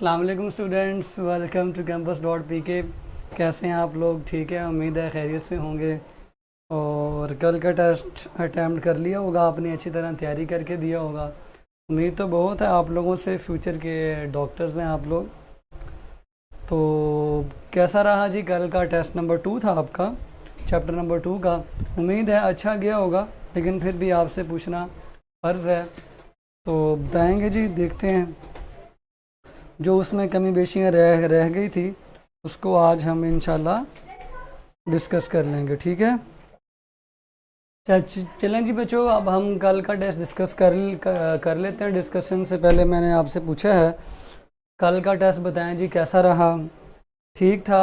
अस्सलाम वालेकुम students, welcome to campus dot P K. कैसे हैं आप लोग? ठीक है, उम्मीद है खैरियत से होंगे। और कल का टेस्ट अटैम्प्ट कर लिया होगा आपने, अच्छी तरह तैयारी करके दिया होगा। उम्मीद तो बहुत है आप लोगों से, फ्यूचर के डॉक्टर्स हैं आप लोग। तो कैसा रहा जी कल का टेस्ट? नंबर 2 था आपका, चैप्टर नंबर 2 का। उम्मीद है अच्छा गया होगा, लेकिन फिर भी आपसे पूछना फ़र्ज़ है। तो बताएंगे जी, देखते हैं। जो उसमें कमी बेशियाँ रह गई थी उसको आज हम इंशाल्लाह डिस्कस कर लेंगे, ठीक है। चलें जी बच्चों, अब हम कल का टेस्ट डिस्कस कर लेते हैं। डिस्कशन से पहले मैंने आपसे पूछा है, कल का टेस्ट बताएं जी कैसा रहा? ठीक था,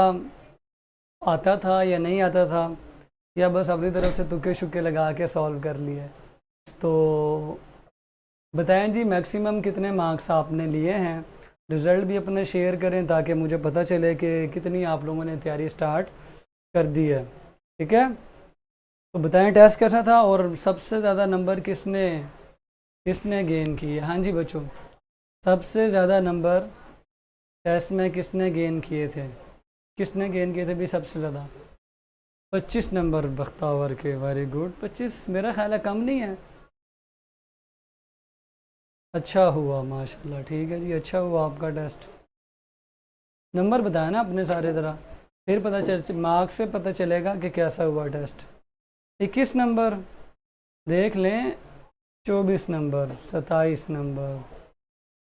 आता था या नहीं आता था, या बस अपनी तरफ से तुक्के शुक्के लगा के सॉल्व कर लिए? तो बताएं जी, मैक्सिमम कितने मार्क्स आपने लिए हैं। रिज़ल्ट भी अपने शेयर करें ताकि मुझे पता चले कि कितनी आप लोगों ने तैयारी स्टार्ट कर दी है, ठीक है। तो बताएं टेस्ट कैसा था और सबसे ज़्यादा नंबर किसने किसने गेन किए? हाँ जी बच्चों, सबसे ज़्यादा नंबर टेस्ट में किसने गेन किए थे? किसने गेन किए थे भी सबसे ज़्यादा? 25 नंबर बख्तावर के। Very good. 25 मेरा ख्याल है कम नहीं है। अच्छा हुआ, माशाल्लाह, ठीक है जी, अच्छा हुआ आपका टेस्ट। नंबर बताया ना अपने सारे तरह, फिर पता चल, मार्क्स से पता चलेगा कि कैसा हुआ टेस्ट। 21 नंबर देख लें, 24 नंबर, 27 नंबर,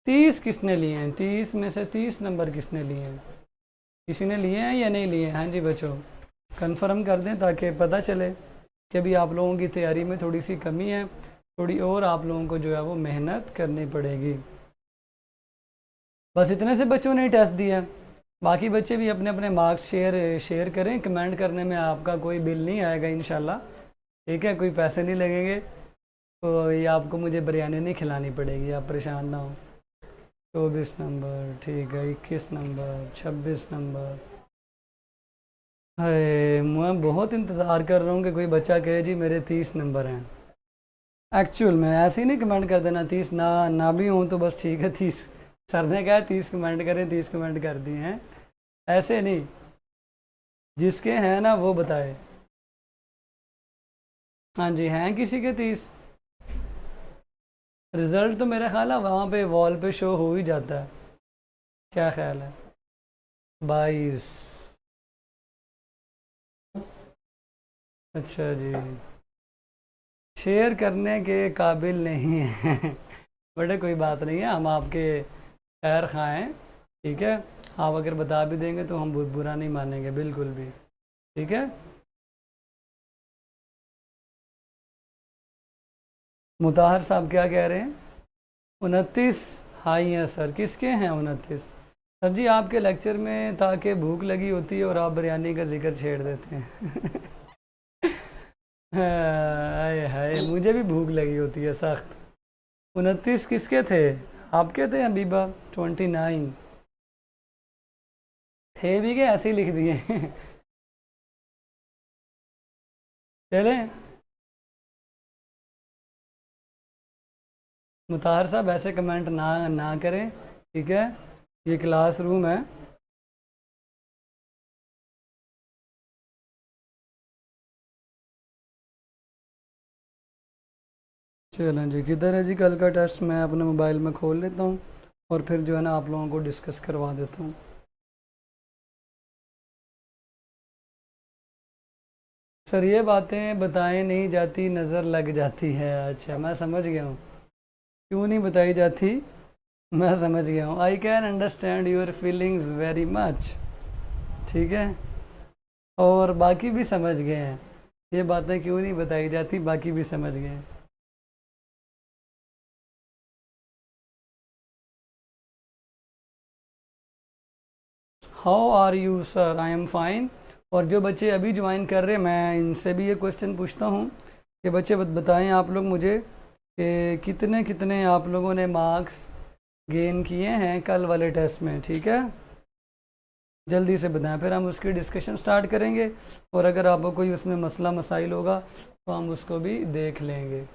30 किसने लिए हैं? 30 में से 30 नंबर किसने लिए हैं? किसी ने लिए हैं या नहीं लिए हैं? हाँ जी बच्चों, कंफर्म कर दें ताकि पता चले कि अभी आप लोगों की तैयारी में थोड़ी सी कमी है, थोड़ी और आप लोगों को जो है वो मेहनत करनी पड़ेगी। बस इतने से बच्चों ने टेस्ट दिया है। बाकी बच्चे भी अपने अपने मार्क्स शेयर करें। कमेंट करने में आपका कोई बिल नहीं आएगा इंशाल्लाह, ठीक है, कोई पैसे नहीं लगेंगे। तो ये आपको मुझे बिरयानी नहीं खिलानी पड़ेगी, आप परेशान ना हो। 24 नंबर, ठीक है, 21 नंबर, 26 नंबर। है, मैं बहुत इंतज़ार कर रहा हूँ कि कोई बच्चा कहे जी मेरे 30 नंबर हैं। एक्चुअल में ऐसे ही नहीं कमेंट कर देना 30, ना भी हूँ तो बस ठीक है 30। सर ने कहा 30 कमेंट करें, 30 कमेंट कर दिए हैं, ऐसे नहीं। जिसके हैं ना वो बताए। हाँ जी, हैं किसी के 30? रिज़ल्ट तो मेरा ख्याल है वहाँ पे वॉल पे शो हो ही जाता है, क्या ख्याल है? 22। अच्छा जी, शेयर करने के काबिल नहीं है। बटे कोई बात नहीं है, हम आपके खैर खाएँ, ठीक है। आप अगर बता भी देंगे तो हम बुरा नहीं मानेंगे बिल्कुल भी, ठीक है। मुताहर साहब क्या कह रहे हैं? 29 हाई हैं सर। किसके हैं 29? सर जी आपके लेक्चर में ताकि भूख लगी होती है और आप बिरयानी का जिक्र छेड़ देते हैं। हाय हाय, मुझे भी भूख लगी होती है सख्त। 29 किसके थे? आपके थे हबीबा? 29 थे भी क्या, ऐसे ही लिख दिए? चलें, मुताहर साहब ऐसे कमेंट ना करें, ठीक है, ये क्लासरूम है। चलें जी, किधर है जी कल का टेस्ट? मैं अपने मोबाइल में खोल लेता हूँ और फिर जो है ना आप लोगों को डिस्कस करवा देता हूँ। सर ये बातें बताएं नहीं जाती, नज़र लग जाती है। अच्छा, मैं समझ गया हूँ क्यों नहीं बताई जाती, मैं समझ गया हूँ। I can understand your feelings very much, ठीक है। और बाकी भी समझ गए हैं, ये बातें क्यों नहीं बताई जाती, बाकी भी समझ गए हैं। How are you sir? I am fine. और जो बच्चे अभी ज्वाइन कर रहे हैं, मैं इनसे भी ये क्वेश्चन पूछता हूँ कि बच्चे बताएं आप लोग मुझे कि कितने कितने आप लोगों ने मार्क्स गेन किए हैं कल वाले टेस्ट में, ठीक है। जल्दी से बताएं, फिर हम उसकी डिस्कशन स्टार्ट करेंगे। और अगर आपको कोई उसमें मसला मसाइल होगा तो हम उसको भी देख लेंगे।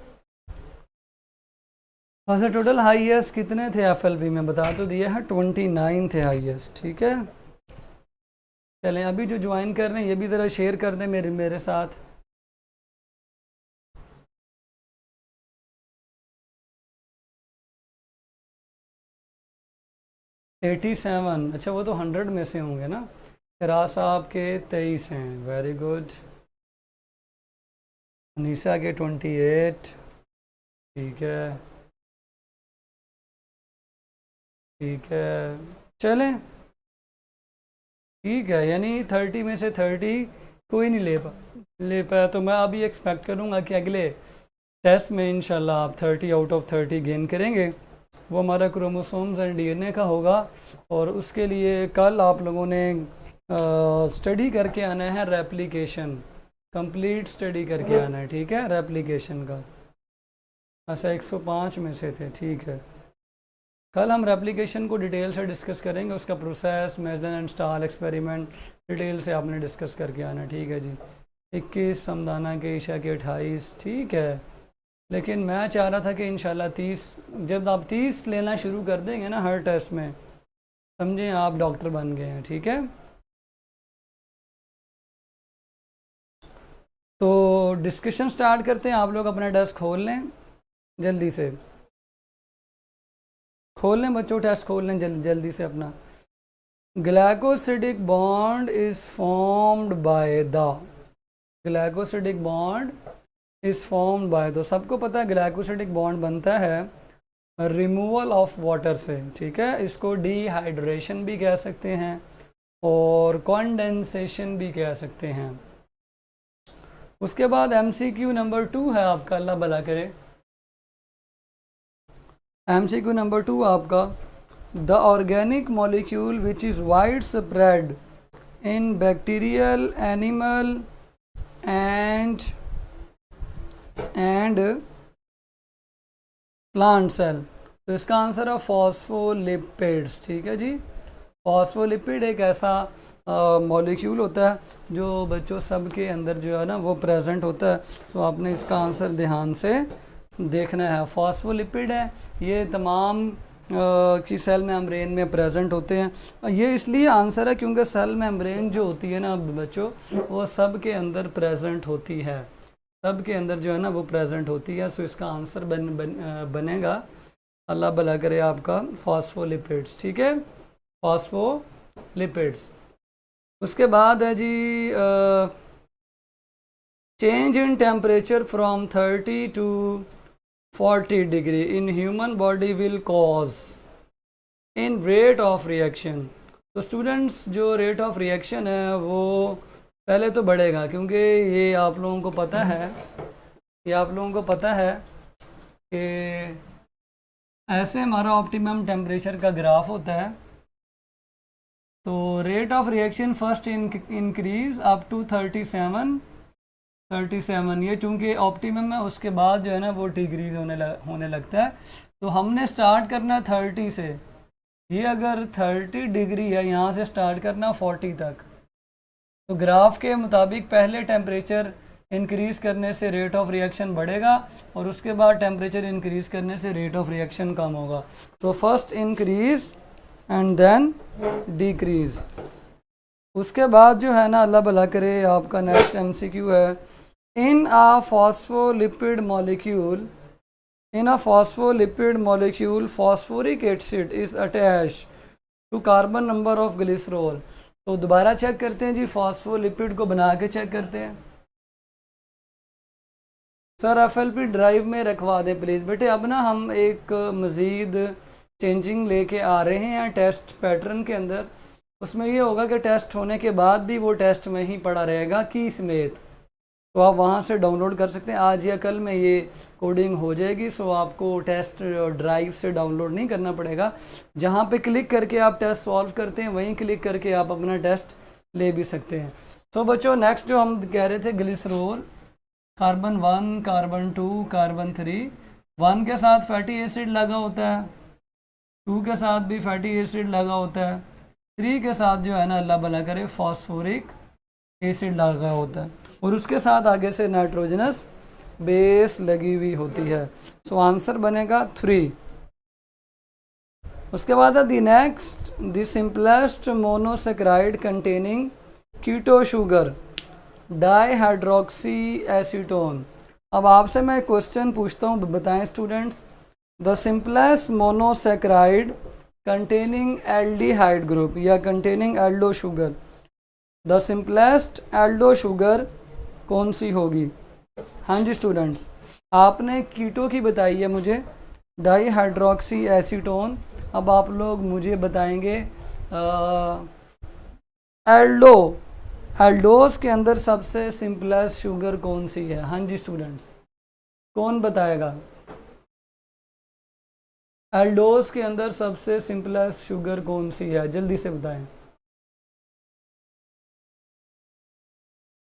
वैसे टोटल हाईएस्ट कितने थे एफएलवी में बता तो दिया है, 29 थे हाईएस्ट। ठीक है, चलें अभी जो ज्वाइन कर रहे हैं ये भी ज़रा शेयर कर दें मेरे मेरे साथ। एटी सेवन, अच्छा वो तो 100 में से होंगे ना। फिराज साहब के 23 हैं, वेरी गुड। अनीसा के 28, ठीक है ठीक है, चलें ठीक है, यानी 30 में से 30 कोई नहीं ले पाया, तो मैं अभी एक्सपेक्ट करूँगा कि अगले टेस्ट में इंशाल्लाह आप 30 आउट ऑफ 30 गेन करेंगे। वो हमारा क्रोमोसोम्स एंड डीएनए का होगा, और उसके लिए कल आप लोगों ने स्टडी करके आना है रेप्लिकेशन, कंप्लीट स्टडी करके आना है, ठीक है, रेप्लिकेशन का। अच्छा 105 में से थे, ठीक है। कल हम रेप्लिकेशन को डिटेल से डिस्कस करेंगे, उसका process, major and stall experiment detail से आपने डिस्कस करके आना, ठीक है जी। 21 समदाना के, ईशा के 28, ठीक है। लेकिन मैं चाह रहा था कि इंशाल्लाह 30, जब आप 30 लेना शुरू कर देंगे ना हर टेस्ट में, समझें आप डॉक्टर बन गए हैं, ठीक है। तो डिस्कशन स्टार्ट करते हैं। आप लोग अपना डेस्क खोल लें, जल्दी से खोल लें बच्चों, टेस्ट खोल लें जल्दी से अपना। Glycosidic bond is formed by the, glycosidic bond is formed by, तो सबको पता है ग्लाइकोसिडिक बॉन्ड बनता है रिमूवल ऑफ वाटर से, ठीक है। इसको डिहाइड्रेशन भी कह सकते हैं और कॉन्डेंसेशन भी कह सकते हैं। उसके बाद MCQ नंबर 2 है आपका, अल्लाह भला करे। MCQ नंबर 2 आपका, the organic molecule which is wide spread in bacterial, animal and plant cell, तो इसका आंसर है फॉस्फोलिपिड्स, ठीक है जी। फॉस्फोलिपिड एक ऐसा मॉलिक्यूल होता है जो बच्चों सब के अंदर जो है ना वो प्रेजेंट होता है, सो आपने इसका आंसर ध्यान से देखना है। फॉस्फोलिपिड है, ये तमाम की सेल मेम्ब्रेन में प्रेजेंट होते हैं। ये इसलिए आंसर है क्योंकि सेल मेम्ब्रेन जो होती है ना बच्चों, वो सब के अंदर प्रेजेंट होती है, सब के अंदर जो है ना वो प्रेजेंट होती है, सो इसका आंसर बनेगा, अल्लाह भला करे आपका, फॉस्फोलिपिड्स, ठीक है, फॉस्फोलिपिड्स। उसके बाद है जी change in temperature from 30 to 40 degree in human body will cause in rate of reaction. तो स्टूडेंट्स जो रेट ऑफ रिएक्शन है वो पहले तो बढ़ेगा, क्योंकि ये आप लोगों को पता है, ये आप लोगों को पता है कि ऐसे हमारा ऑप्टिमम टेम्परेचर का ग्राफ होता है। तो rate of reaction first increase up to 37, ये चूँकि ऑप्टिमम है, उसके बाद जो है ना वो डिक्रीज होने लगता है। तो हमने स्टार्ट करना 30 से, ये अगर 30 डिग्री है, यहाँ से स्टार्ट करना 40 तक, तो ग्राफ के मुताबिक पहले टेम्परेचर इंक्रीज़ करने से रेट ऑफ रिएक्शन बढ़ेगा, और उसके बाद टेम्परेचर इंक्रीज़ करने से रेट ऑफ रिएक्शन कम होगा। तो first increase and then decrease. उसके बाद जो है ना अल्लाह भला करे आपका नेक्स्ट MCQ है, in a phospholipid molecule phosphoric acid is attach to carbon number of glycerol. तो दोबारा चेक करते हैं जी, फॉस्फोलिपिड को बना के चेक करते हैं। सर FLP ड्राइव में रखवा दें प्लीज़ बेटे। अब ना हम एक मज़ीद चेंजिंग लेके आ रहे हैं टेस्ट पैटर्न के अंदर, उसमें ये होगा कि टेस्ट होने के बाद भी वो टेस्ट में ही पड़ा रहेगा की समेत, तो आप वहाँ से डाउनलोड कर सकते हैं। आज या कल में ये कोडिंग हो जाएगी, सो आपको टेस्ट ड्राइव से डाउनलोड नहीं करना पड़ेगा। जहाँ पे क्लिक करके आप टेस्ट सॉल्व करते हैं वहीं क्लिक करके आप अपना टेस्ट ले भी सकते हैं। तो बच्चों नेक्स्ट जो हम कह रहे थे, ग्लिसरॉल, कार्बन 1, कार्बन 2, कार्बन 3, 1 के साथ फैटी एसिड लगा होता है, 2 के साथ भी फैटी एसिड लगा होता है, 3 के साथ जो है ना अल्लाह भला करे फॉस्फोरिक एसिड लगा होता है, और उसके साथ आगे से नाइट्रोजनस बेस लगी हुई होती है। सो आंसर बनेगा 3। उसके बाद the next, the simplest monosaccharide containing keto sugar dihydroxy acetone. अब आपसे मैं क्वेश्चन पूछता हूँ, बताएं students. The simplest monosaccharide containing aldehyde group या containing aldo sugar, the simplest aldo sugar कौन सी होगी? हाँ जी स्टूडेंट्स, आपने कीटो की बताई है मुझे, डाईहाइड्रोक्सी एसीटोन। अब आप लोग मुझे बताएंगे एल्डोस के अंदर सबसे सिंपलेस्ट शुगर कौन सी है? हाँ जी स्टूडेंट्स, कौन बताएगा? एल्डोस के अंदर सबसे सिंपलेस्ट शुगर कौन सी है? जल्दी से बताएं।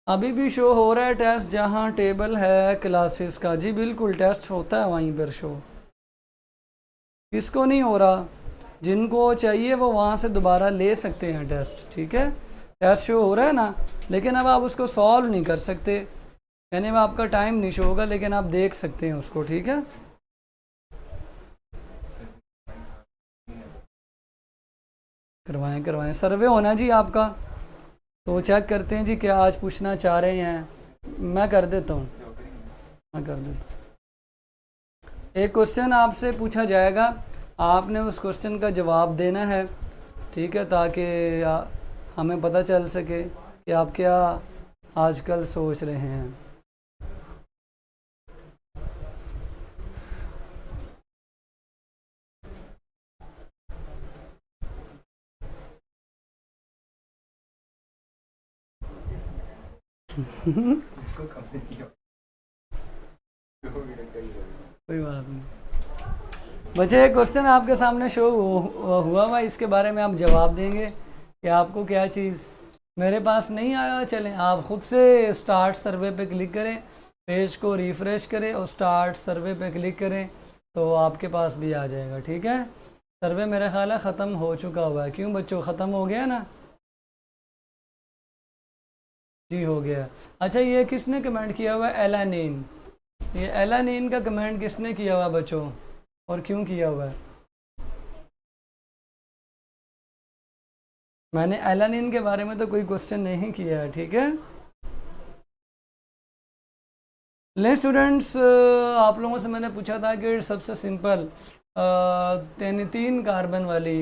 अभी भी शो हो रहा है टेस्ट, जहाँ टेबल है क्लासेस का। जी बिल्कुल, टेस्ट होता है वहीं पर शो। किसको नहीं हो रहा? जिनको चाहिए वो वहाँ से दोबारा ले सकते हैं टेस्ट, ठीक है। टेस्ट शो हो रहा है ना, लेकिन अब आप उसको सॉल्व नहीं कर सकते, यानी अब आपका टाइम नहीं शो होगा, लेकिन आप देख सकते हैं उसको, ठीक है। करवाएं करवाएं, सर्वे होना जी आपका, तो चेक करते हैं जी क्या आज पूछना चाह रहे हैं। मैं कर देता हूँ, मैं कर देता हूँ। एक क्वेश्चन आपसे पूछा जाएगा, आपने उस क्वेश्चन का जवाब देना है, ठीक है, ताकि हमें पता चल सके कि आप क्या आजकल सोच रहे हैं। कोई बात नहीं बच्चे, एक क्वेश्चन आपके सामने शो हुआ हुआ, इसके बारे में आप जवाब देंगे कि आपको क्या चीज़ मेरे पास नहीं आया। चलें, आप ख़ुद से स्टार्ट सर्वे पे क्लिक करें, पेज को रिफ़्रेश करें और स्टार्ट सर्वे पे क्लिक करें, तो आपके पास भी आ जाएगा, ठीक है। सर्वे मेरा ख्याल है ख़त्म हो चुका हुआ है। क्यों बच्चों, ख़त्म हो गया ना? जी हो गया। अच्छा, ये किसने कमेंट किया हुआ है? एलानीन। ये एलानीन का कमेंट किसने किया हुआ बच्चों, और क्यों किया हुआ है? मैंने एलानीन के बारे में तो कोई क्वेश्चन नहीं किया है, ठीक है। ले स्टूडेंट्स, आप लोगों से मैंने पूछा था कि सबसे सिंपल 3 कार्बन वाली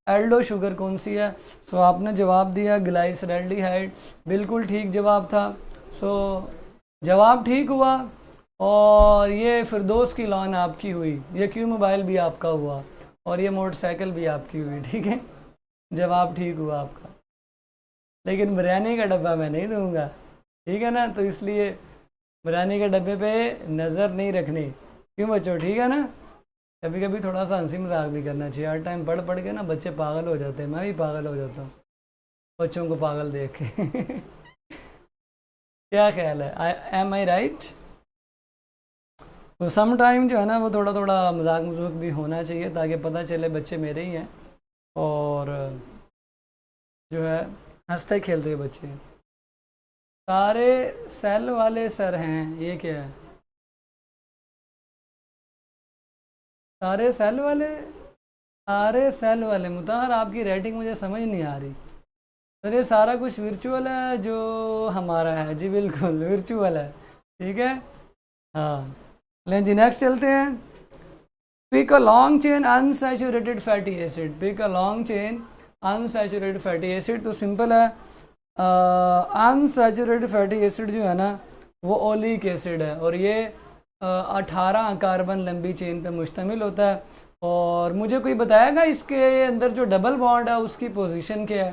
एल्डो शुगर कौन सी है। सो आपने जवाब दिया ग्लाइसरैल्डिहाइड, बिल्कुल ठीक जवाब था। सो जवाब ठीक हुआ, और ये फिरदौस की लॉन आपकी हुई, ये क्यू मोबाइल भी आपका हुआ, और ये मोटरसाइकिल भी आपकी हुई, ठीक है। जवाब ठीक हुआ आपका, लेकिन बिरयानी का डब्बा मैं नहीं दूंगा, ठीक है ना। तो इसलिए बिरयानी के डब्बे पे नज़र नहीं रखनी, क्यों बच्चों, ठीक है ना। कभी कभी थोड़ा सा हंसी मजाक भी करना चाहिए। हर टाइम पढ़ पढ़ के ना बच्चे पागल हो जाते हैं, मैं भी पागल हो जाता हूँ बच्चों को पागल देख के। क्या ख्याल है, एम आई राइट? तो सम टाइम जो है ना, वो थोड़ा थोड़ा मजाक मजूक भी होना चाहिए, ताकि पता चले बच्चे मेरे ही हैं, और जो है हंसते खेलते हुए बच्चे हैं। सारे सेल वाले सर हैं, ये क्या है? सारे सेल वाले, सारे सेल वाले मुताहर, आपकी रेटिंग मुझे समझ नहीं आ रही। सर ये सारा कुछ वर्चुअल है जो हमारा है, जी बिल्कुल वर्चुअल है, ठीक है। हाँ, लें जी नेक्स्ट चलते हैं। Pick a long chain unsaturated fatty acid, pick a long chain unsaturated fatty acid. तो सिंपल है, अनसैचुरेटेड फैटी एसिड जो है ना, वो ओलिक एसिड है, और ये 18 कार्बन लंबी चेन पे मुश्तमिल होता है। और मुझे कोई बताएगा इसके अंदर जो डबल बॉन्ड है उसकी पोजीशन क्या है?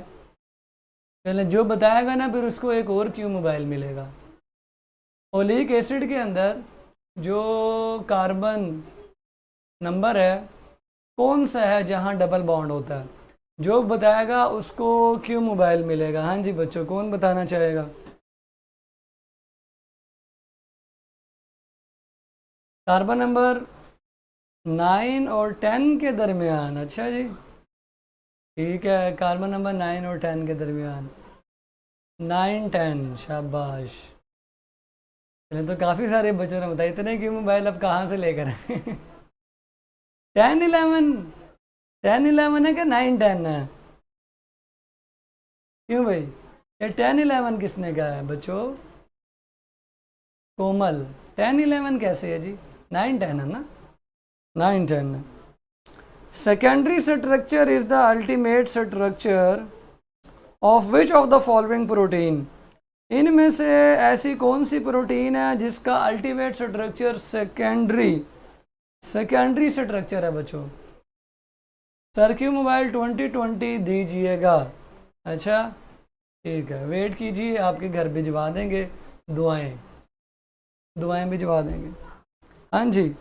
पहले जो बताएगा ना, फिर उसको एक और क्यू मोबाइल मिलेगा। ओलिक एसिड के अंदर जो कार्बन नंबर है कौन सा है जहाँ डबल बॉन्ड होता है, जो बताएगा उसको क्यू मोबाइल मिलेगा। हाँ जी बच्चों, कौन बताना चाहेगा? कार्बन नंबर 9 और 10 के दरमियान। अच्छा जी, ठीक है, कार्बन नंबर 9 और 10 के दरमियान, 9 10, शाबाश। चले तो काफ़ी सारे बच्चों ने बताया, इतने क्यों मोबाइल अब कहाँ से लेकर आए? 10-11, 10-11 है क्या 9-10 है? क्यों भाई, ये 10-11 किसने कहा है बच्चों? कोमल, 10-11 कैसे है जी? 9-10 है ना, 9-10 है। Secondary structure is the ultimate structure of which of the following protein, इनमें से ऐसी कौन सी प्रोटीन है जिसका अल्टीमेट स्ट्रक्चर सेकेंडरी स्ट्रक्चर है बच्चों? सर क्यों मोबाइल 2020 दीजिएगा? अच्छा ठीक है, वेट कीजिए, आपके घर भिजवा देंगे, दुआएं भिजवा देंगे। हाँ जी,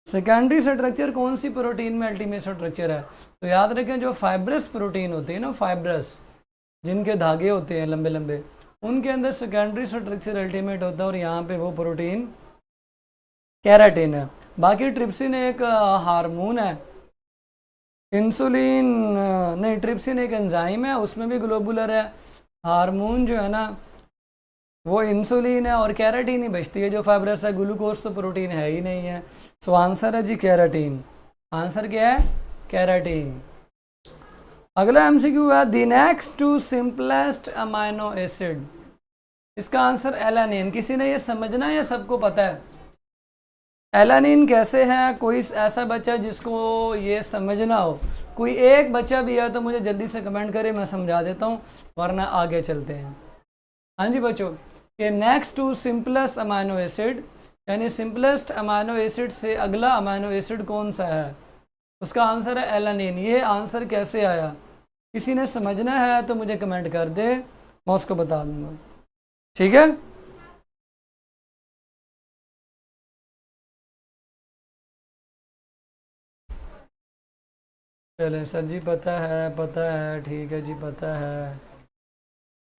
सेकेंडरी स्ट्रक्चर कौन सी प्रोटीन में अल्टीमेट स्ट्रक्चर है? तो याद रखें, जो फाइब्रस प्रोटीन होती है ना, फाइब्रस जिनके धागे होते हैं लंबे लंबे, उनके अंदर सेकेंडरी स्ट्रक्चर अल्टीमेट होता है, और यहाँ पे वो प्रोटीन केराटिन है। बाकी ट्रिप्सिन एक हार्मोन है, इंसुलिन नहीं, ट्रिप्सिन एक एंजाइम है, उसमें भी ग्लोबुलर है। हार्मोन जो है ना वो इंसुलिन है, और कैराटीन ही बचती है जो फाइब्रस है। ग्लूकोज तो प्रोटीन है ही नहीं है। सो आंसर है जी कैराटीन। आंसर क्या है? कैराटीन। अगला एमसीक्यू है, the next to simplest amino acid, इसका आंसर एलानिन। किसी ने ये समझना है या सबको पता है एलानिन कैसे है? कोई ऐसा बच्चा जिसको ये समझना हो, कोई एक बच्चा भी है तो मुझे जल्दी से कमेंट करे, मैं समझा देता हूँ, वरना आगे चलते हैं। हाँ जी बच्चों, ये next to simplest amino acid, यानी सिंपलेस्ट अमाइनो एसिड से अगला अमाइनो एसिड कौन सा है? उसका आंसर है एलानिन। ये आंसर कैसे आया? किसी ने समझना है तो मुझे कमेंट कर दे, मैं उसको बता दूंगा, ठीक है? चलें सर जी, पता है, ठीक है जी, पता है,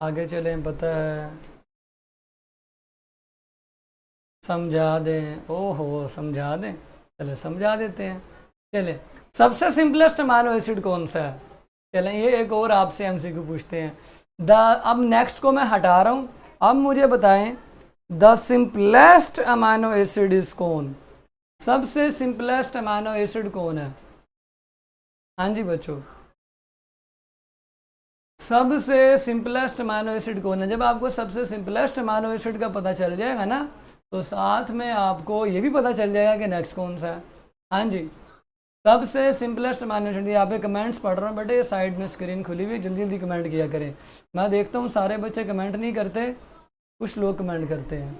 आगे चलें, पता है, समझा दें, ओहो समझा दें, चले समझा देते हैं। चले, सबसे सिंपलेस्ट अमाइनो एसिड कौन सा है? चलें ये एक और आपसे एमसीक्यू पूछते हैं। अब नेक्स्ट को मैं हटा रहा हूँ, अब मुझे बताएं the simplest amino acid is कौन? सबसे सिंपलेस्ट अमाइनो एसिड कौन है? हाँ जी बच्चों, सबसे सिंपलेस्ट अमाइनो एसिड कौन है? जब आपको सबसे सिंपलेस्ट अमाइनो एसिड का पता चल जाएगा ना, तो साथ में आपको ये भी पता चल जाएगा कि नेक्स्ट कौन सा है। हाँ जी, सबसे सिंपलेस्ट अमाइनो एसिड। यहाँ पे कमेंट्स पढ़ रहा हूँ बेटे, साइड में स्क्रीन खुली हुई, जल्दी जल्दी कमेंट किया करें। मैं देखता हूँ सारे बच्चे कमेंट नहीं करते, कुछ लोग कमेंट करते हैं।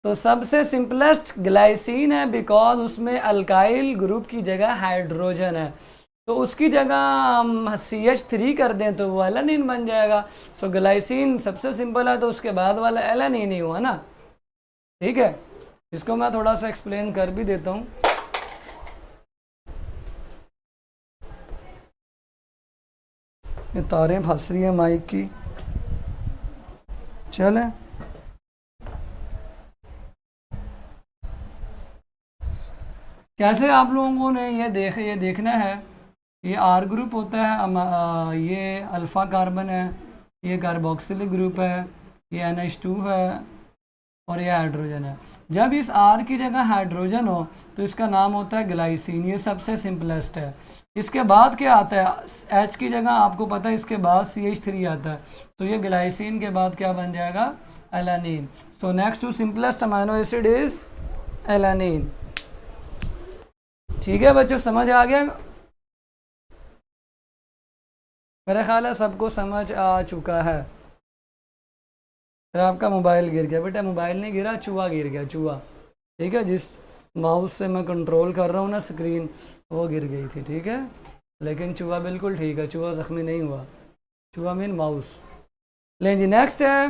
तो सबसे सिंपलेस्ट ग्लाइसिन है, बिकॉज उसमें अल्काइल ग्रुप की जगह हाइड्रोजन है, तो उसकी जगह हम CH3 कर दें तो वो एलानिन बन जाएगा। सो ग्लाइसिन सबसे सिंपल है, तो उसके बाद वाला एलानिन ही हुआ ना, ठीक है? इसको मैं थोड़ा सा एक्सप्लेन कर भी देता हूँ। ये तारें फंस रही है माइक की, चलें। कैसे आप लोगों ने ये देखना है, ये R ग्रुप होता है, ये अल्फ़ा कार्बन है, ये कार्बोक्सिलिक ग्रुप है, ये NH2 है, और ये हाइड्रोजन है। जब इस R की जगह हाइड्रोजन हो तो इसका नाम होता है ग्लाइसिन। ये सबसे सिंपलेस्ट है। इसके बाद क्या आता है? H की जगह आपको पता है इसके बाद CH3 आता है, तो ये ग्लाइसिन के बाद क्या बन जाएगा? Alanine. So next to simplest amino acid is alanine. ठीक है बच्चों, समझ आ गया? मेरा ख्याल है सबको समझ आ चुका है। फिर आपका मोबाइल गिर गया बेटा, मोबाइल नहीं गिरा, चूहा गिर गया, चूहा, ठीक है? जिस माउस से मैं कंट्रोल कर रहा हूँ ना स्क्रीन, वो गिर गई थी, ठीक है? लेकिन चूहा बिल्कुल ठीक है, चूहा जख्मी नहीं हुआ। चूहा मीन माउस। लें जी, नेक्स्ट है,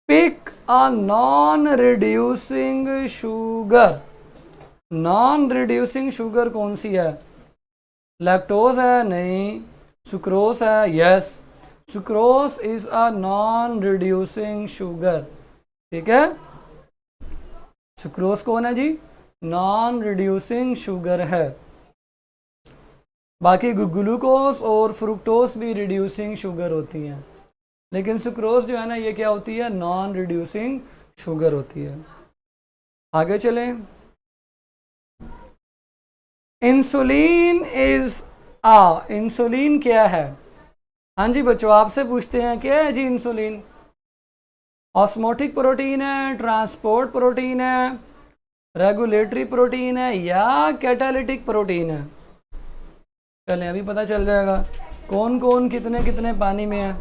pick a non reducing sugar. Non reducing sugar कौन सी है? लैक्टोज है? नहीं। सुक्रोज है? Yes, sucrose is a non reducing sugar, ठीक है? सुक्रोज कौन है जी? नॉन रिड्यूसिंग शुगर है। बाकी ग्लूकोज और फ्रुक्टोज भी रिड्यूसिंग शुगर होती हैं, लेकिन सुक्रोज जो है ना, ये क्या होती है? नॉन रिड्यूसिंग शुगर होती है। आगे चलें। इंसुलिन इज इंसुलिन क्या है? हाँ जी बच्चों, आपसे पूछते हैं क्या है जी इंसुलिन? ऑस्मोटिक प्रोटीन है, ट्रांसपोर्ट प्रोटीन है, रेगुलेटरी प्रोटीन है या कैटालिटिक प्रोटीन है? चलें अभी पता चल जाएगा कौन कौन कितने कितने पानी में है।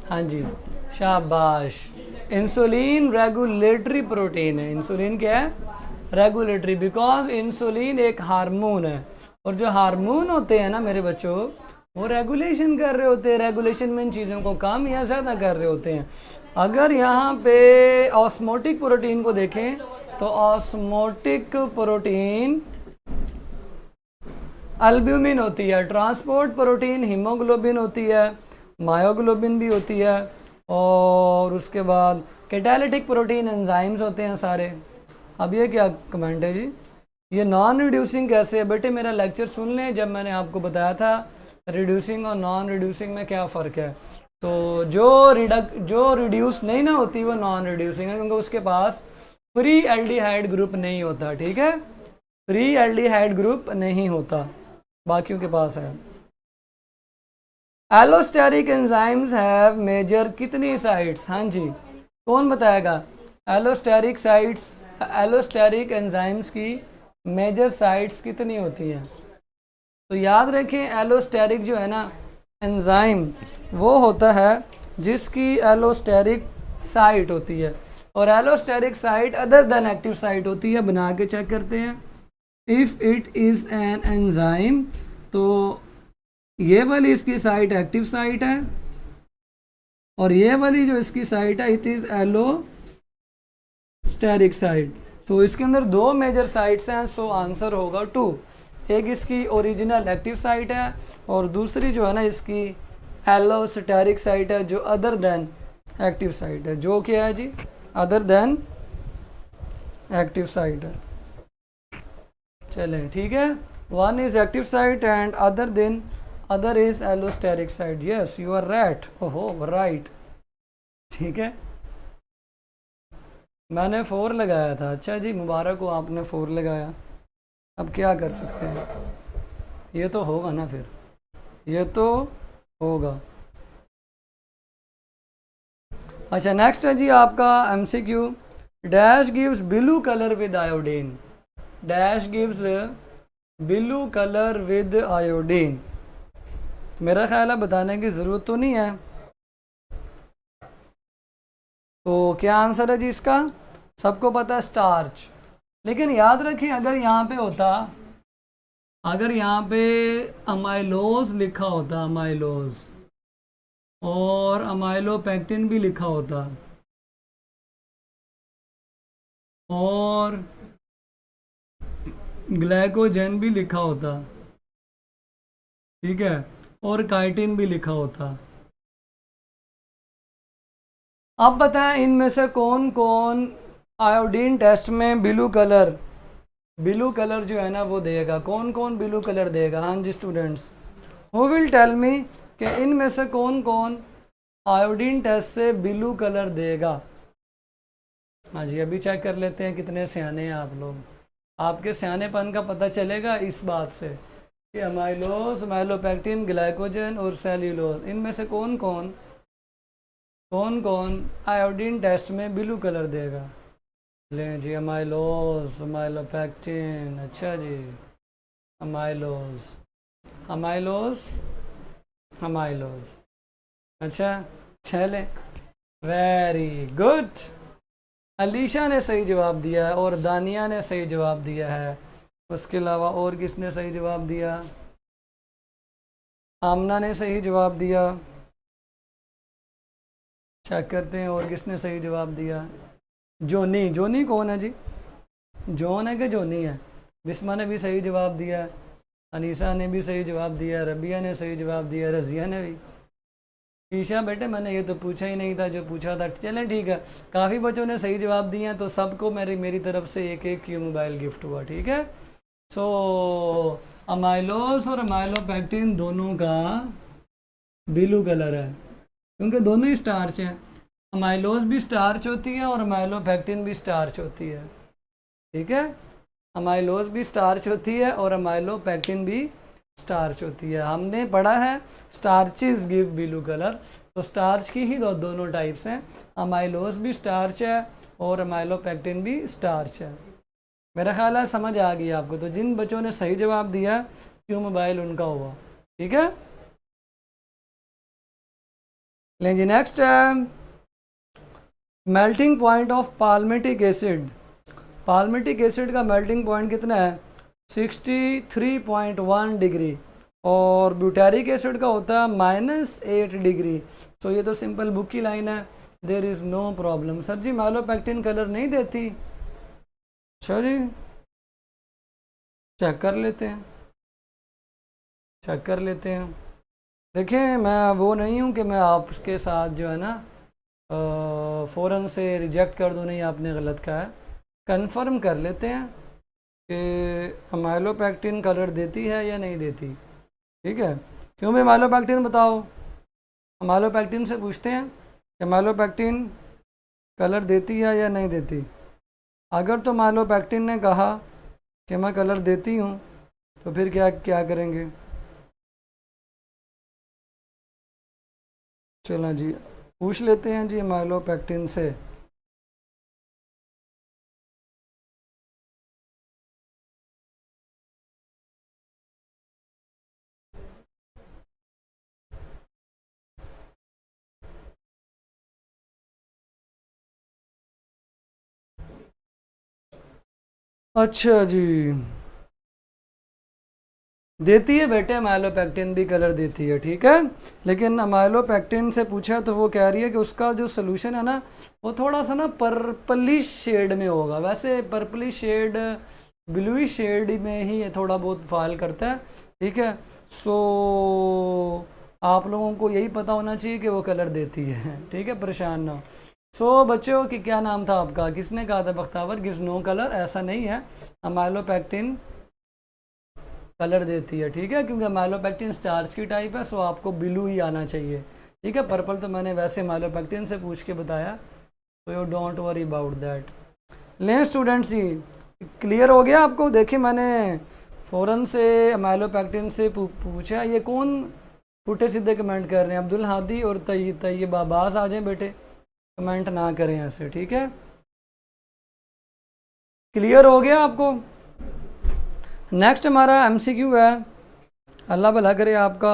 हाँ जी शाबाश। इंसुलिन रेगुलेटरी प्रोटीन है। इंसुलिन क्या है? रेगुलेटरी, बिकॉज इंसुलिन एक हार्मोन है और जो हार्मोन होते हैं ना मेरे बच्चों, वो रेगुलेशन कर रहे होते हैं। रेगुलेशन में इन चीज़ों को कम या ज़्यादा कर रहे होते हैं। अगर यहाँ पे ऑस्मोटिक प्रोटीन को देखें तो ऑस्मोटिक प्रोटीन अल्ब्यूमिन होती है, ट्रांसपोर्ट प्रोटीन हीमोग्लोबिन होती है, मायोग्लोबिन भी होती है, और उसके बाद कैटालिटिक प्रोटीन एंजाइम्स होते हैं सारे। अब ये क्या कमेंट है जी? ये नॉन रिड्यूसिंग कैसे है? बेटे मेरा लेक्चर सुन लें, जब मैंने आपको बताया था रिड्यूसिंग और नॉन रिड्यूसिंग में क्या फ़र्क है। तो जो रिड्यूस नहीं ना होती वो नॉन रिड्यूसिंग है, क्योंकि उसके पास फ्री एल्डिहाइड ग्रुप नहीं होता। ठीक है, फ्री एल्डिहाइड ग्रुप नहीं होता, बाकियों के पास है। एलोस्टेरिक एंजाइम्स हैव मेजर कितनी साइट्स? हाँ जी, कौन बताएगा? एलोस्टेरिक एंजाइम्स की मेजर साइट्स कितनी होती हैं? तो याद रखें, एलोस्टेरिक जो है ना एंजाइम, वो होता है जिसकी एलोस्टेरिक साइट होती है, और allosteric site other than active site होती है। बना के चेक करते हैं। If it is an enzyme, तो ये वाली इसकी साइट एक्टिव साइट है, और ये वाली जो इसकी साइट है इट इज़ एलोस्टेरिक साइट। सो इसके अंदर दो मेजर साइट्स हैं, सो आंसर होगा 2। एक इसकी ओरिजिनल एक्टिव साइट है और दूसरी जो है ना इसकी एलोस्टेरिक साइट है, जो अदर देन एक्टिव साइट है। जो क्या है जी? अदर देन एक्टिव साइट है। चलें ठीक है, one is active site and other is allosteric site. Yes you are right. ओहो राइट, ठीक है, मैंने 4 लगाया था। अच्छा जी, मुबारक हो, आपने 4 लगाया। अब क्या कर सकते हैं, ये तो होगा ना, फिर ये तो होगा। अच्छा नेक्स्ट है जी आपका MCQ। Dash gives blue colour with iodine. Dash gives blue colour with iodine. तो मेरा ख्याल है बताने की ज़रूरत तो नहीं है। तो क्या आंसर है जी इसका? सबको पता है स्टार्च। लेकिन याद रखें, अगर यहाँ पे होता, अगर यहाँ पे अमाइलोज लिखा होता, अमाइलोज, और अमाइलोपेक्टिन भी लिखा होता, और ग्लाइकोजन भी लिखा होता, ठीक है, और काइटिन भी लिखा होता। अब बताएं इनमें से कौन कौन आयोडीन टेस्ट में ब्लू कलर जो है ना वो देगा? कौन कौन ब्लू कलर देगा? हाँ जी students, who will tell me कि इनमें से कौन कौन आयोडीन टेस्ट से ब्लू कलर देगा? हाँ जी, अभी चेक कर लेते हैं कितने सियाने हैं आप लोग। आपके सियानेपन का पता चलेगा इस बात से कि अमाइलोज, माइलोपेक्टिन, ग्लाइकोजन और सेल्यूलोज, इनमें से कौन कौन आयोडीन टेस्ट में ब्लू कलर देगा? लें जी, अमाइलोज, माइलोपेक्टिन, अच्छा जी, अमाइलोज, अच्छा चलें, वेरी गुड। अलीशा ने सही जवाब दिया है और दानिया ने सही जवाब दिया है। उसके अलावा और किसने सही जवाब दिया? आमना ने सही जवाब दिया। चेक करते हैं और किसने सही जवाब दिया। जोनी कौन है जी? जॉन है कि जोनी है? बिस्मा ने भी सही जवाब दिया, अनीसा ने भी सही जवाब दिया, रबिया ने सही जवाब दिया, रजिया ने भी। ईशा बेटे मैंने ये तो पूछा ही नहीं था, जो पूछा था। चलें ठीक है, काफ़ी बच्चों ने सही जवाब दिए हैं, तो सबको मेरी तरफ से एक क्यू मोबाइल गिफ्ट हुआ। ठीक है, सो अमाइलोस और अमाइलोपेक्टिन दोनों का ब्लू कलर है, क्योंकि दोनों ही स्टार्च हैं। अमाइलोज भी स्टार्च होती है और अमाइलोपेक्टिन भी स्टार्च होती है, ठीक है। अमाइलोज भी स्टार्च होती है और अमाइलोपेक्टिन भी स्टार्च होती है। हमने पढ़ा है स्टार्चेस गिव ब्लू कलर, तो स्टार्च की ही दोनों टाइप्स हैं। अमाइलोज भी स्टार्च है और अमाइलोपेक्टिन भी स्टार्च है। मेरा ख्याल है समझ आ गई आपको। तो जिन बच्चों ने सही जवाब दिया क्यों मोबाइल उनका हुआ, ठीक है। लेंगे नेक्स्ट है melting point of palmitic acid. Palmitic acid का मेल्टिंग पॉइंट कितना है? 63.1 डिग्री, और ब्यूटारिक एसिड का होता है -8 डिग्री। तो ये तो सिंपल बुक की लाइन है, there is no problem. Sir जी माइलोपेक्टिन कलर नहीं देती? अच्छा जी, चेक कर लेते हैं, चेक कर लेते हैं। देखिए मैं वो नहीं हूँ कि मैं आपके साथ जो है ना फ़ौरन से रिजेक्ट कर दूँ, नहीं आपने गलत कहा है। कंफर्म कर लेते हैं कि माइलोपेक्टिन कलर देती है या नहीं देती, ठीक है। क्यों भाई माइलोपेक्टिन बताओ, माइलोपेक्टिन से पूछते हैं कि माइलोपेक्टिन कलर देती है या नहीं देती। अगर तो माइलोपेक्टिन ने कहा कि मैं कलर देती हूँ, तो फिर क्या क्या करेंगे? चलो जी पूछ लेते हैं जी माइलोपेक्टिन से। अच्छा जी, देती है बेटे, माइलोपेक्टिन भी कलर देती है, ठीक है। लेकिन माइलोपेक्टिन से पूछा तो वो कह रही है कि उसका जो सोल्यूशन है ना वो थोड़ा सा ना पर्पलिश शेड में होगा। वैसे पर्पलिश शेड ब्लूइश शेड में ही थोड़ा बहुत फाल करता है, ठीक है। सो आप लोगों को यही पता होना चाहिए कि वो कलर देती है, ठीक है, परेशान ना हो। सो बच्चों कि क्या नाम था आपका, किसने कहा था बख्तावर गिव्स नो कलर? ऐसा नहीं है, माइलोपेक्टिन कलर देती है, ठीक है, क्योंकि माइलोपेक्टिन स्टार्च की टाइप है। सो आपको ब्लू ही आना चाहिए, ठीक है। पर्पल तो मैंने वैसे माइलोपेक्टिन से पूछ के बताया, तो you don't worry about that. लें स्टूडेंट्स जी, क्लियर हो गया आपको? देखिए मैंने फ़ौरन से माइलोपेक्टिन से पूछा। ये कौन पुट्ठे सीधे कमेंट कर रहे हैं? अब्दुल हादी और तैयब अब्बास आ जाएं बेटे, कमेंट ना करें ऐसे, ठीक है। क्लियर हो गया आपको? नेक्स्ट हमारा MCQ है, अल्लाह भला करे आपका।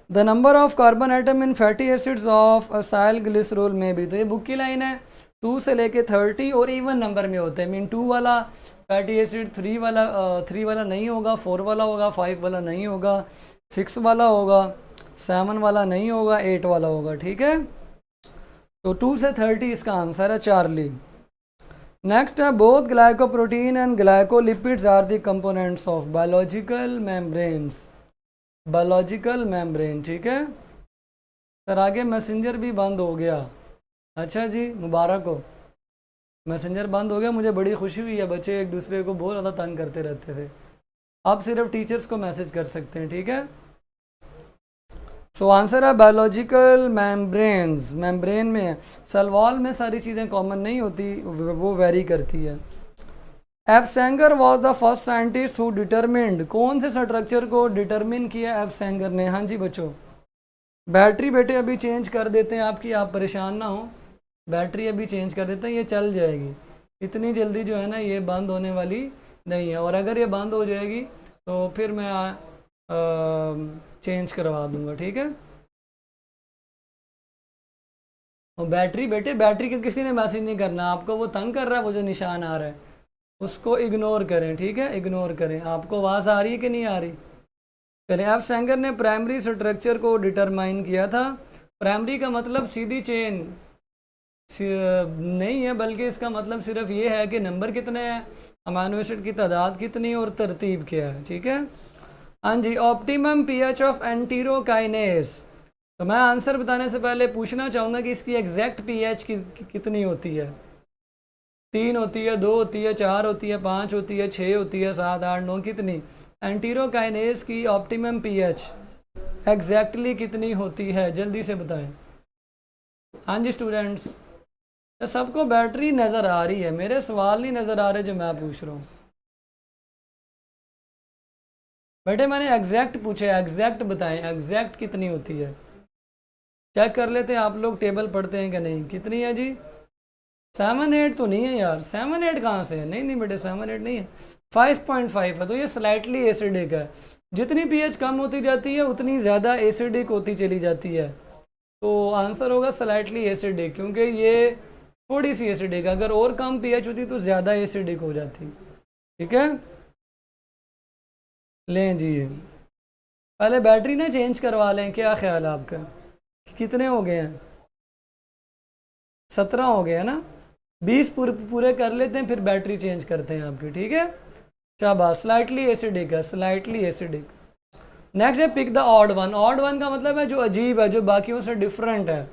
The number of carbon atom in fatty acids of acyl glycerol में भी। तो ये बुक की लाइन है, 2 से लेके 30 और इवन नंबर में होते हैं। मीन 2 वाला फैटी एसिड 3 वाला नहीं होगा, 4 वाला होगा, 5 वाला नहीं होगा, 6 वाला होगा, 7 वाला नहीं होगा, 8 वाला होगा, ठीक है। तो 2 से 30 इसका आंसर है, चार्ली। नेक्स्ट है both glycoprotein and glycolipids are the components of biological membranes. Biological membrane, ठीक है सर। आगे मैसेंजर भी बंद हो गया, अच्छा जी मुबारक हो, मैसेंजर बंद हो गया। मुझे बड़ी खुशी हुई है, बच्चे एक दूसरे को बहुत ज़्यादा तंग करते रहते थे। अब सिर्फ टीचर्स को मैसेज कर सकते हैं, ठीक है। सो आंसर है बायोलॉजिकल मेम्ब्रेन्स, मेम्ब्रेन में है। सेल वॉल में सारी चीज़ें कॉमन नहीं होती, वो वेरी करती है। F Sengar was the first scientist who determined. कौन से स्ट्रक्चर को डिटरमिन किया एफ सेंगर ने? हाँ जी बच्चों, बैटरी बेटे अभी चेंज कर देते हैं आपकी, आप परेशान ना हो, बैटरी अभी चेंज कर देते हैं, ये चल जाएगी। इतनी जल्दी जो है ना ये बंद होने वाली नहीं है, और अगर ये बंद हो जाएगी तो फिर मैं चेंज करवा दूंगा, ठीक है। और बैटरी बेटे, बैटरी का किसी ने मैसेज नहीं करना आपको, वो तंग कर रहा है, वो जो निशान आ रहा है उसको इग्नोर करें, ठीक है, इग्नोर करें। आपको आवाज़ आ रही है कि नहीं आ रही? पहले एफ सेंगर ने प्राइमरी स्ट्रक्चर को डिटरमाइन किया था। प्राइमरी का मतलब सीधी चेन नहीं है, बल्कि इसका मतलब सिर्फ ये है कि नंबर कितने हैं, अमाइनो एसिड की तादाद कितनी और तरतीब क्या है, ठीक है। हाँ जी, ऑप्टिमम पीएच ऑफ एंटीरोकाइनेस। तो मैं आंसर बताने से पहले पूछना चाहूँगा कि इसकी एग्जैक्ट पीएच कितनी होती है? 3 होती है, 2 होती है, 4 होती है, 5 होती है, 6 होती है, 7, 8, 9, कितनी? एंटीरोकाइनेस की ऑप्टिमम पीएच एग्जैक्टली कितनी होती है, जल्दी से बताएं। हाँ जी स्टूडेंट्स, तो सबको बैटरी नज़र आ रही है, मेरे सवाल नहीं नज़र आ रहे जो मैं पूछ रहा हूँ। बेटे मैंने एग्जैक्ट पूछे, एग्जैक्ट बताएं, एग्जैक्ट कितनी होती है। चेक कर लेते हैं आप लोग टेबल पढ़ते हैं कि नहीं। कितनी है जी? 7-8 तो नहीं है यार, 7-8 कहाँ से है? नहीं नहीं बेटे 7-8 नहीं है, 5.5 है। तो ये स्लाइटली एसिडिक है। जितनी पीएच कम होती जाती है उतनी ज़्यादा एसिडिक होती चली जाती है। तो आंसर होगा स्लाइटली एसिडिक, क्योंकि ये थोड़ी सी एसिडिक, अगर और कम पीएच होती तो ज़्यादा एसिडिक हो जाती। ठीक है, लें जी पहले बैटरी ना चेंज करवा लें, क्या ख्याल है आपका? कितने हो गए हैं? 17 हो गए हैं ना, 20 पूरे कर लेते हैं, फिर बैटरी चेंज करते हैं आपकी। ठीक है, शाबाश, स्लाइटली एसिडिक है, स्लाइटली एसिडिक। नेक्स्ट है pick the odd one. Odd one का मतलब है जो अजीब है, जो बाकियों से डिफरेंट है।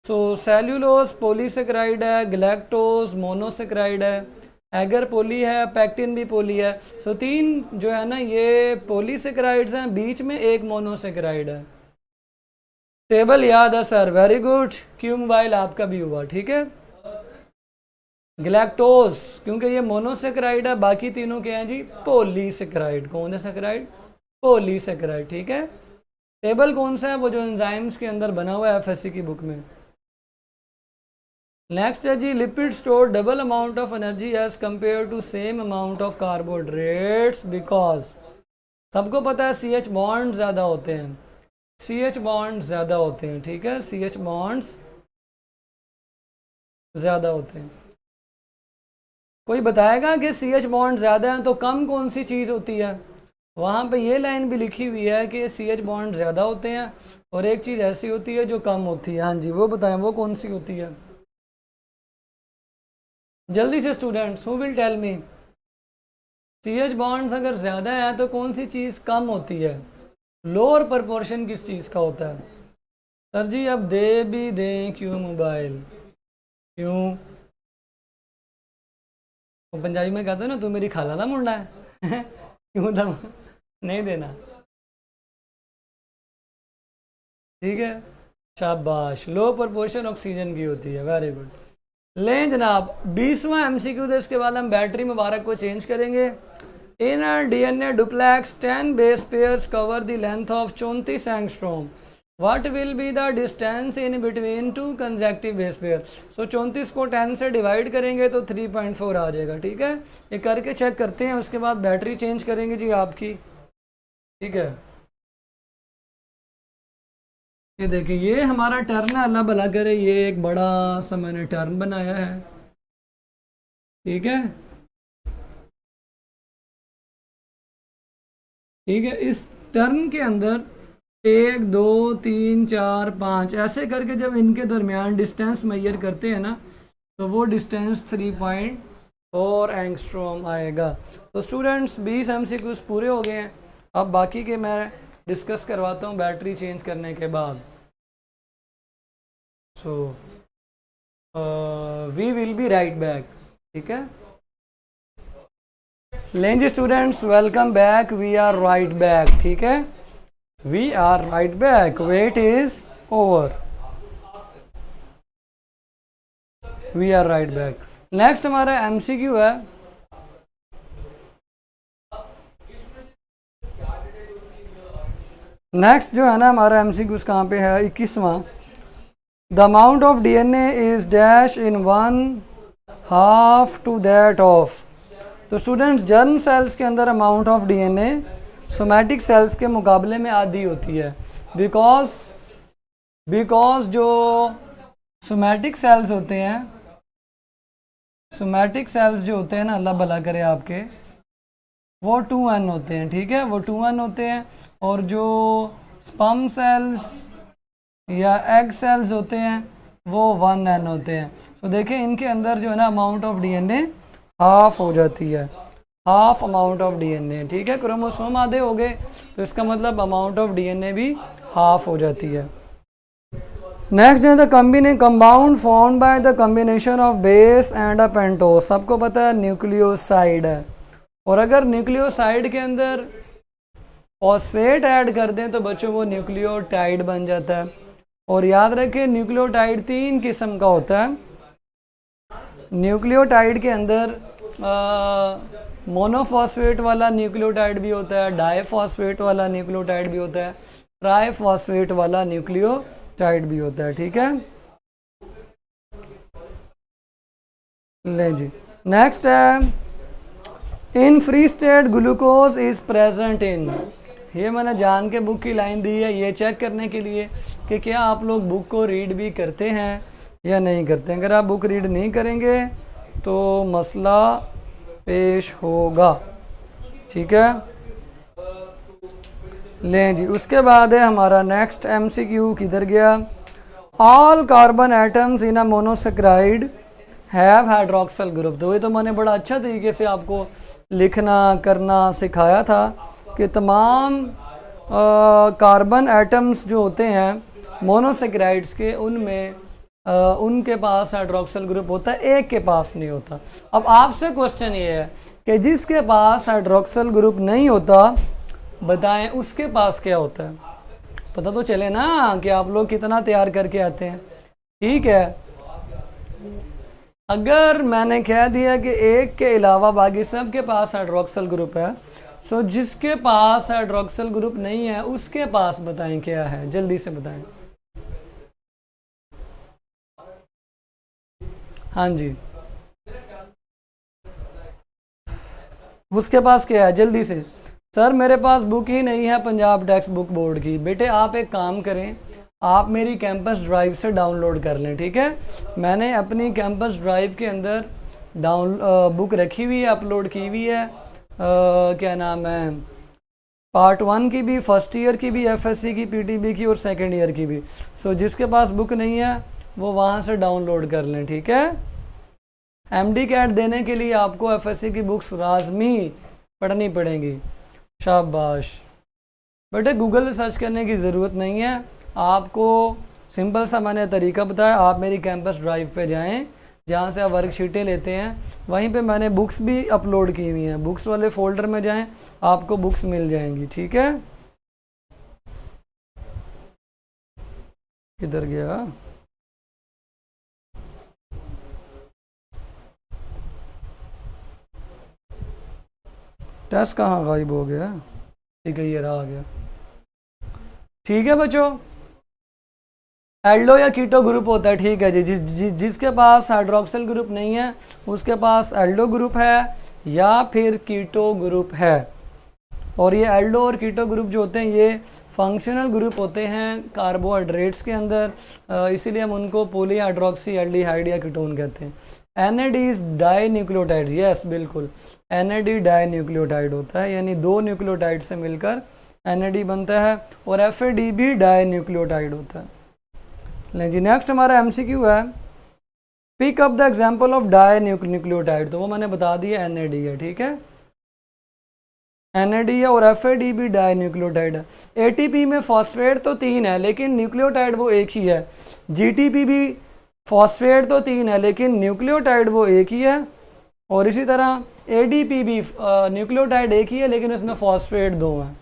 सो सेल्यूलोज पॉलीसेकेराइड है, गैलेक्टोज मोनोसेकेराइड है, एगर पोली है, पैक्टिन भी पोली है। सो 3 जो है ना ये पॉलीसेकेराइड्स हैं, बीच में एक मोनोसेकेराइड है। टेबल याद है sir, very good. Q mobile आपका भी हुआ। ठीक है, गैलेक्टोज क्योंकि ये मोनोसेकेराइड है, बाकी तीनों के हैं जी पॉलीसेकेराइड। कौन है सेकेराइड? पॉलीसेकेराइड। ठीक है, टेबल कौन सा है? वो जो एंजाइम्स के अंदर बना हुआ है एफएससी की बुक में। नेक्स्ट है जी lipid store double amount of energy as compare to same amount of carbohydrates because. सबको पता है सी एच बॉन्ड ज़्यादा होते हैं, सी एच बॉन्ड ज़्यादा होते हैं। ठीक है, सी एच बॉन्ड्स ज़्यादा होते हैं। कोई बताएगा कि सी एच बॉन्ड ज़्यादा हैं तो कम कौन सी चीज़ होती है? वहाँ पे ये लाइन भी लिखी हुई है कि सी एच बॉन्ड ज़्यादा होते हैं और एक चीज़ ऐसी होती है जो कम होती है। हाँ जी, वो बताएं, वो कौन सी होती है? जल्दी से students, who will tell me. C H bonds अगर ज़्यादा है तो कौन सी चीज़ कम होती है? लोअर प्रपोर्शन किस चीज़ का होता है? सर जी अब दे भी दें क्यों मोबाइल, क्यों? वो पंजाबी में कहते हैं ना, तू मेरी खाला ना मुंडा है क्यों दम नहीं देना? ठीक है, शाबाश, लो प्रपोर्शन ऑक्सीजन की होती है, वेरी गुड। लें जनाब 20वां एमसीक्यू दे, इसके बाद हम बैटरी मुबारक को चेंज करेंगे। In DNA duplex 10 base pairs cover the length of 34 angstrom, what will be the distance in between 2 consecutive base pair. So 34 को 10 से डिवाइड करेंगे तो 3.4 आ जाएगा। ठीक है, ये करके चेक करते हैं, उसके बाद बैटरी चेंज करेंगे जी आपकी। ठीक है, ये देखिए ये हमारा टर्न है, अल्लाह भला करे, ये एक बड़ा सा मैंने टर्न बनाया है। ठीक है, ठीक है, इस टर्न के अंदर 1 2 3 4 5 ऐसे करके जब इनके दरमियान डिस्टेंस मेजर करते हैं ना तो वो डिस्टेंस 3.4 एंगस्ट्रॉम आएगा। तो स्टूडेंट्स 20 एमसीक्यूज पूरे हो गए हैं, अब बाकी के मैं डिस्कस करवाता हूँ बैटरी चेंज करने के बाद। So we will be right back. ठीक है, लें जी students, welcome back, we are right back. ठीक है, we are right back, wait is over, we are right back. Next हमारा एमसीक्यू है, नेक्स्ट जो है ना हमारा एमसीक्यूज कहाँ पे है? 21वां। The amount of DNA is dash in 1/2 to that of. तो स्टूडेंट्स जर्म सेल्स के अंदर amount of DNA somatic sales के मुकाबले में आधी होती है, बिकॉज जो सोमैटिक सेल्स होते हैं, सोमैटिक सेल्स जो होते हैं ना, अल्लाह भला करे आपके, वो 2n होते हैं। ठीक है, वो 2n होते हैं, और जो स्पर्म सेल्स या एग सेल्स होते हैं वो 1n होते हैं। तो देखें इनके अंदर जो है ना अमाउंट ऑफ डीएनए हाफ हो जाती है, हाफ अमाउंट ऑफ डीएनए। ठीक है, क्रोमोसोम आधे हो गए तो इसका मतलब अमाउंट ऑफ डीएनए भी हाफ हो जाती है। नेक्स्ट है the compound formed by the combination of base and a pentose. सबको पता है न्यूक्लियोसाइड है, और अगर न्यूक्लियोसाइड के अंदर फॉस्फेट ऐड कर दें तो बच्चों वो न्यूक्लियोटाइड बन जाता है। और याद रखें न्यूक्लियोटाइड 3 किस्म का होता है। न्यूक्लियोटाइड के अंदर मोनोफॉस्फेट वाला न्यूक्लियोटाइड भी होता है, डाईफॉस्फेट वाला न्यूक्लियोटाइड भी होता है, ट्राईफॉस्फेट वाला न्यूक्लियोटाइड भी होता है। ठीक है, ले जी। नेक्स्ट है in free state glucose is present in. ये मैंने जान के बुक की लाइन दी है, ये चेक करने के लिए कि क्या आप लोग बुक को रीड भी करते हैं या नहीं करते हैं। अगर आप बुक रीड नहीं करेंगे तो मसला पेश होगा। ठीक है, लें जी। उसके बाद है हमारा नेक्स्ट एमसीक्यू, किधर गया। All carbon atoms in a monosaccharide have hydroxyl group. तो ये तो मैंने बड़ा अच्छा तरीके से आपको लिखना करना सिखाया था कि तमाम कार्बन एटम्स जो होते हैं मोनोसेक्राइड्स के, उनमें उनके पास हाइड्रोक्सल ग्रुप होता है, एक के पास नहीं होता। अब आपसे क्वेश्चन ये है कि जिसके पास हाइड्रोक्सल ग्रुप नहीं होता, बताएं उसके पास क्या होता है। पता तो चले ना कि आप लोग कितना तैयार करके आते हैं। ठीक है, अगर मैंने कह दिया कि एक के अलावा बाकी सब के पास हाइड्रोक्सल ग्रुप है, सो जिसके पास हाइड्रोक्सल ग्रुप नहीं है उसके पास बताएं क्या है, जल्दी से बताएं। हाँ जी, उसके पास क्या है, जल्दी से। सर मेरे पास बुक ही नहीं है पंजाब टेक्स्ट बुक बोर्ड की। बेटे आप एक काम करें, आप मेरी कैंपस ड्राइव से डाउनलोड कर लें। ठीक है, मैंने अपनी कैंपस ड्राइव के अंदर बुक रखी हुई है, अपलोड की हुई है। क्या नाम है, पार्ट 1 की भी, फर्स्ट ईयर की भी, एफएससी की, पीटीबी की और सेकंड ईयर की भी। सो जिसके पास बुक नहीं है वो वहाँ से डाउनलोड कर लें। ठीक है, एमडी कैट देने के लिए आपको एफएससी की बुक्स लाजमी पढ़नी पड़ेंगी। शाबाश बेटे, गूगल से सर्च करने की ज़रूरत नहीं है, आपको सिंपल सा मैंने तरीका बताया। आप मेरी कैंपस ड्राइव पे जाएं, जहाँ से आप वर्कशीटें लेते हैं, वहीं पे मैंने बुक्स भी अपलोड की हुई हैं। बुक्स वाले फोल्डर में जाएं, आपको बुक्स मिल जाएंगी। ठीक है, किधर गया, टेस्ट कहाँ गायब हो गया। ठीक है, ये रहा, आ गया। ठीक है बच्चों, एल्डो या कीटो ग्रुप होता है। ठीक है जी, जिसके पास हाइड्रोक्सिल ग्रुप नहीं है उसके पास एल्डो ग्रुप है या फिर कीटो ग्रुप है। और ये एल्डो और कीटो ग्रुप जो होते हैं ये फंक्शनल ग्रुप होते हैं कार्बोहाइड्रेट्स के अंदर, इसीलिए हम उनको पॉली हाइड्रोक्सी एल्डिहाइड या कीटोन कहते हैं। NAD डाई न्यूक्लियोटाइड, यस बिल्कुल, NAD डाई न्यूक्लियोटाइड होता है, यानी 2 न्यूक्लियोटाइड से मिलकर NAD बनता है। और FAD भी डाई न्यूक्लियोटाइड होता है। लें जी, नेक्स्ट हमारा MCQ है, pick up the example of dinucleotide. तो वो मैंने बता दिया NAD है। ठीक है, NAD है और FAD भी डाई न्यूक्लियोटाइड है। ATP में फॉस्फेट तो 3 है लेकिन न्यूक्लियोटाइड वो एक ही है। GTP भी फॉस्फेट तो 3 है लेकिन न्यूक्लियोटाइड वो एक ही है। और इसी तरह ADP भी न्यूक्लियोटाइड एक ही है लेकिन उसमें फॉस्फेट 2 हैं।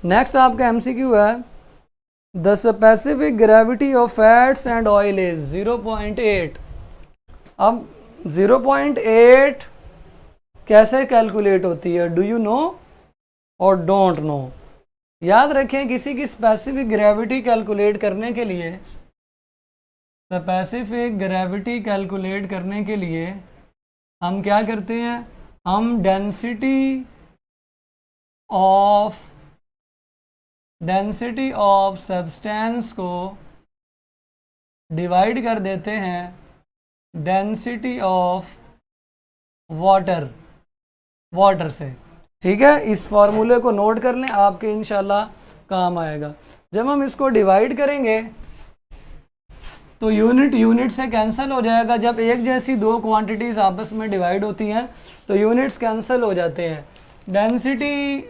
नेक्स्ट आपका MCQ है, the specific gravity of fats and oil is 0.8। अब 0.8 कैसे कैलकुलेट होती है, डू यू नो और डोंट नो। याद रखें, किसी की स्पेसिफिक ग्रेविटी कैलकुलेट करने के लिए, स्पेसिफिक ग्रेविटी कैलकुलेट करने के लिए हम क्या करते हैं, हम डेंसिटी ऑफ सब्सटेंस को डिवाइड कर देते हैं डेंसिटी ऑफ वाटर से। ठीक है, इस फॉर्मूले को नोट कर लें, आपके इंशाल्लाह काम आएगा। जब हम इसको डिवाइड करेंगे तो यूनिट से कैंसिल हो जाएगा। जब एक जैसी 2 क्वांटिटीज़ आपस में डिवाइड होती हैं तो यूनिट्स कैंसिल हो जाते हैं। डेंसिटी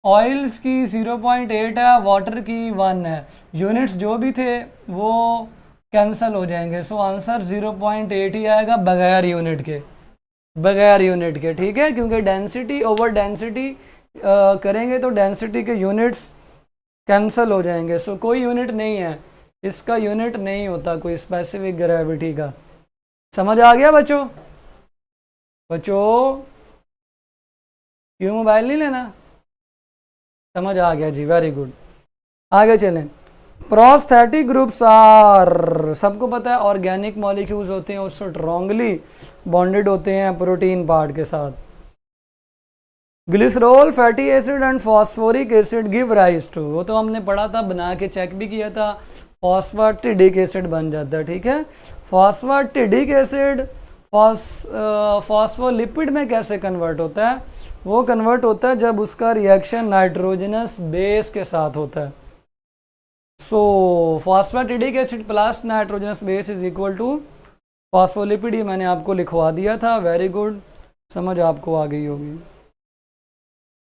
ऑयल्स की 0.8 है, वाटर की 1 है, यूनिट्स जो भी थे वो कैंसिल हो जाएंगे। सो आंसर 0.8 ही आएगा बगैर यूनिट के। ठीक है, क्योंकि डेंसिटी ओवर डेंसिटी करेंगे तो डेंसिटी के यूनिट्स कैंसिल हो जाएंगे। सो कोई यूनिट नहीं है, इसका यूनिट नहीं होता कोई स्पेसिफिक ग्रेविटी का। समझ आ गया बच्चों? बच्चों क्यों मोबाइल नहीं लेना? समझ आ गया जी, वेरी गुड। आगे चलें। प्रोस्थेटिक ग्रुप्स आर, सबको पता है ऑर्गेनिक मॉलिक्यूल्स होते हैं, उससे स्ट्रॉन्गली बॉन्डेड होते हैं प्रोटीन पार्ट के साथ। Glycerol, fatty acid and phosphoric acid give rise to, वो तो हमने पढ़ा था, बना के चेक भी किया था, फॉस्फेटिडिक एसिड बन जाता है। ठीक है, फॉस्फेटिडिक एसिड फॉस्फोलिपिड में कैसे कन्वर्ट होता है? वो कन्वर्ट होता है जब उसका रिएक्शन नाइट्रोजनस बेस के साथ होता है। So phosphatidic acid plus nitrogenous base is equal to phospholipid, ये मैंने आपको लिखवा दिया था। वेरी गुड, समझ आपको आ गई होगी।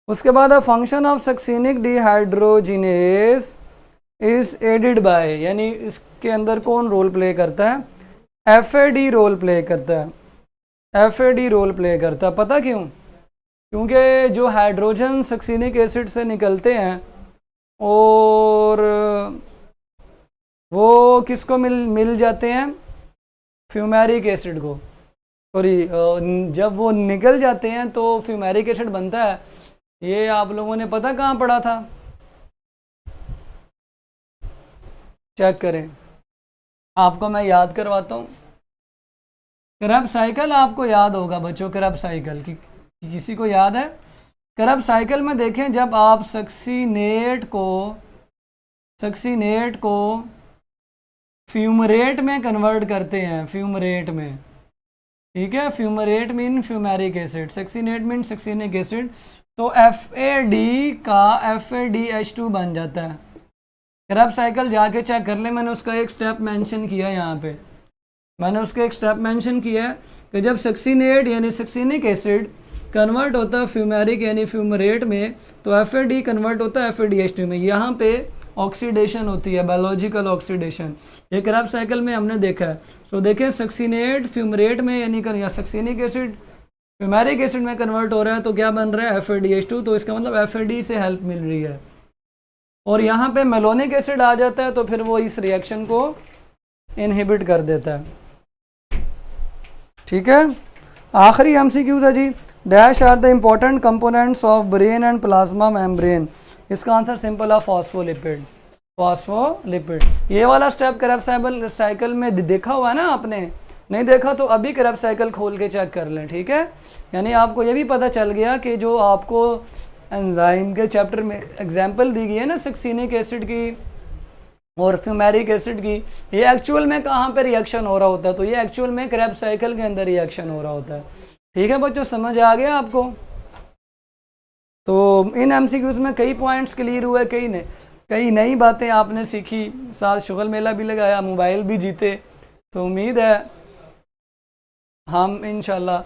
उसके बाद function of succinic dehydrogenase is aided by, यानी इसके अंदर कौन रोल प्ले करता है? FAD रोल प्ले करता है, FAD रोल प्ले करता है। पता क्यों? क्योंकि जो हाइड्रोजन सक्सिनिक एसिड से निकलते हैं और वो किसको मिल जाते हैं? फ्यूमेरिक एसिड को। सॉरी, जब वो निकल जाते हैं तो फ्यूमेरिक एसिड बनता है। ये आप लोगों ने पता कहाँ पढ़ा था? चेक करें, आपको मैं याद करवाता हूँ। करब साइकिल आपको याद होगा बच्चों, करब साइकिल की किसी को याद है? करब साइकिल में देखें, जब आप सक्सीनेट को फ्यूमरेट में कन्वर्ट करते हैं, फ्यूमरेट में, ठीक है, fumarate mean fumaric acid, succinate mean succinic acid, तो FAD का FADH2 बन जाता है। करब साइकिल जाके चेक कर ले, मैंने उसका एक स्टेप मेंशन किया है यहाँ पे, मैंने उसका एक स्टेप मेंशन किया है कि जब सक्सीनेट यानी सक्सीनिक एसिड कन्वर्ट होता है फ्यूमेरिक यानी फ्यूमरेट में, तो FAD कन्वर्ट होता है FADH2 में। यहाँ पे ऑक्सीडेशन होती है, बायोलॉजिकल ऑक्सीडेशन, ये करब साइकिल में हमने देखा है। सो देखें, सक्सीनेट फ्यूमरेट में यानी या सक्सीनिक एसिड फ्यूमेरिक एसिड में कन्वर्ट हो रहा है, तो क्या बन रहा है? FADH2, तो इसका मतलब FAD से हेल्प मिल रही है। और यहाँ पे मेलोनिक एसिड आ जाता है, तो फिर वो इस रिएक्शन को इनहिबिट कर देता है। ठीक है, आखिरी MCQs है जी। Dash are the important components of brain and plasma membrane. इसका आंसर सिंपल है, फॉस्फोलिपिड, फॉस्फोलिपिड। ये वाला स्टेप करब साइकिल में देखा हुआ है ना आपने? नहीं देखा तो अभी करब साइकिल खोल के चेक कर लें। ठीक है, यानी आपको ये भी पता चल गया कि जो आपको एंजाइम के चैप्टर में एग्जाम्पल दी गई है ना, सक्सीनिक एसिड की और फ्यूमेरिक एसिड की, ये एक्चुअल में कहाँ पे रिएक्शन हो रहा होता है? तो ये एक्चुअल में करब साइकिल के अंदर रिएक्शन हो रहा होता है। ठीक है बच्चों, समझ आ गया आपको? तो इन MCQs में कई पॉइंट्स क्लियर हुए, कई नई बातें आपने सीखी, साथ शुगल मेला भी लगाया, मोबाइल भी जीते। तो उम्मीद है हम इंशाल्लाह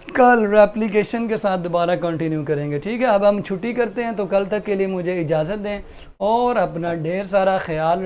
कल रेप्लिकेशन के साथ दोबारा कंटिन्यू करेंगे। ठीक है, अब हम छुट्टी करते हैं, तो कल तक के लिए मुझे इजाज़त दें और अपना ढेर सारा ख्याल